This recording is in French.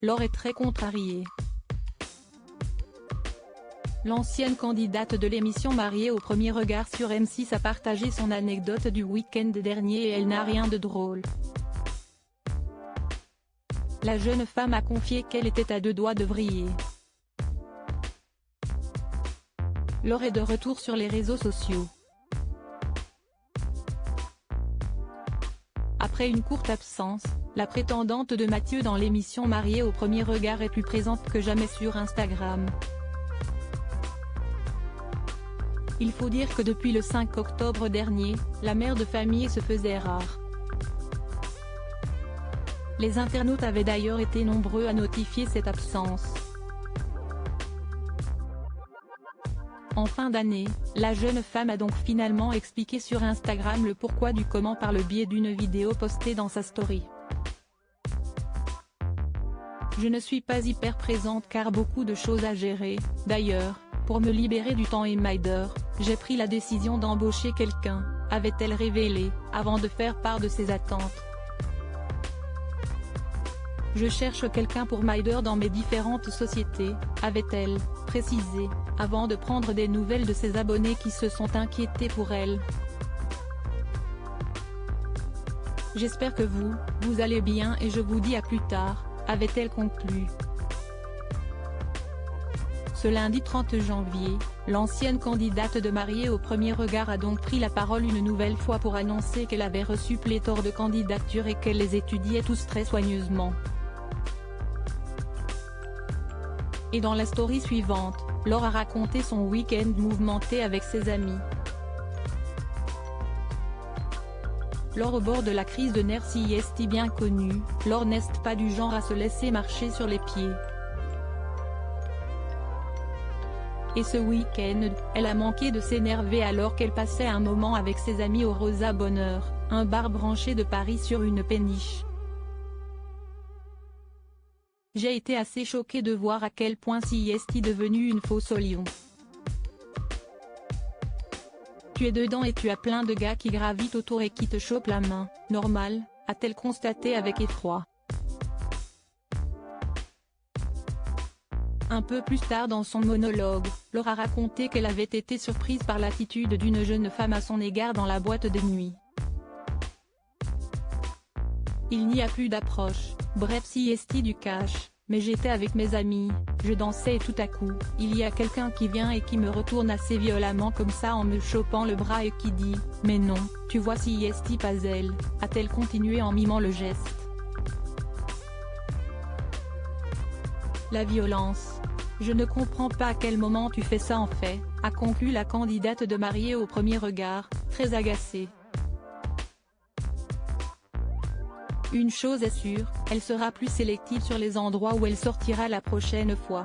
Laure est très contrariée. L'ancienne candidate de l'émission Mariée au premier regard sur M6 a partagé son anecdote du week-end dernier et elle n'a rien de drôle. La jeune femme a confié qu'elle était à deux doigts de vriller. Laure est de retour sur les réseaux sociaux. Après une courte absence, la prétendante de Mathieu dans l'émission Mariée au premier regard est plus présente que jamais sur Instagram. Il faut dire que depuis le 5 octobre dernier, la mère de famille se faisait rare. Les internautes avaient d'ailleurs été nombreux à notifier cette absence. En fin d'année, la jeune femme a donc finalement expliqué sur Instagram le pourquoi du comment par le biais d'une vidéo postée dans sa story. Je ne suis pas hyper présente car beaucoup de choses à gérer, d'ailleurs, pour me libérer du temps et Myder, j'ai pris la décision d'embaucher quelqu'un, avait-elle révélé, avant de faire part de ses attentes. Je cherche quelqu'un pour Myder dans mes différentes sociétés, avait-elle précisé, avant de prendre des nouvelles de ses abonnés qui se sont inquiétés pour elle. J'espère que vous allez bien et je vous dis à plus tard, avait-elle conclu. Ce lundi 30 janvier, l'ancienne candidate de Mariée au premier regard a donc pris la parole une nouvelle fois pour annoncer qu'elle avait reçu pléthore de candidatures et qu'elle les étudiait tous très soigneusement. Et dans la story suivante, Laure a raconté son week-end mouvementé avec ses amis. Laure au bord de la crise de nerfs si est bien connue, Laure n'est pas du genre à se laisser marcher sur les pieds. Et ce week-end, elle a manqué de s'énerver alors qu'elle passait un moment avec ses amis au Rosa Bonheur, un bar branché de Paris sur une péniche. J'ai été assez choquée de voir à quel point si est devenue une fausse au lion. Tu es dedans et tu as plein de gars qui gravitent autour et qui te chopent la main, normal, a-t-elle constaté avec effroi. Un peu plus tard dans son monologue, Laure a raconté qu'elle avait été surprise par l'attitude d'une jeune femme à son égard dans la boîte de nuit. Il n'y a plus d'approche, bref si est du cash, mais j'étais avec mes amis, je dansais et tout à coup, il y a quelqu'un qui vient et qui me retourne assez violemment comme ça en me chopant le bras et qui dit « Mais non, tu vois si est pas elle », a-t-elle continué en mimant le geste. La violence. Je ne comprends pas à quel moment tu fais ça en fait, a conclu la candidate de Mariée au premier regard, très agacée. Une chose est sûre, elle sera plus sélective sur les endroits où elle sortira la prochaine fois.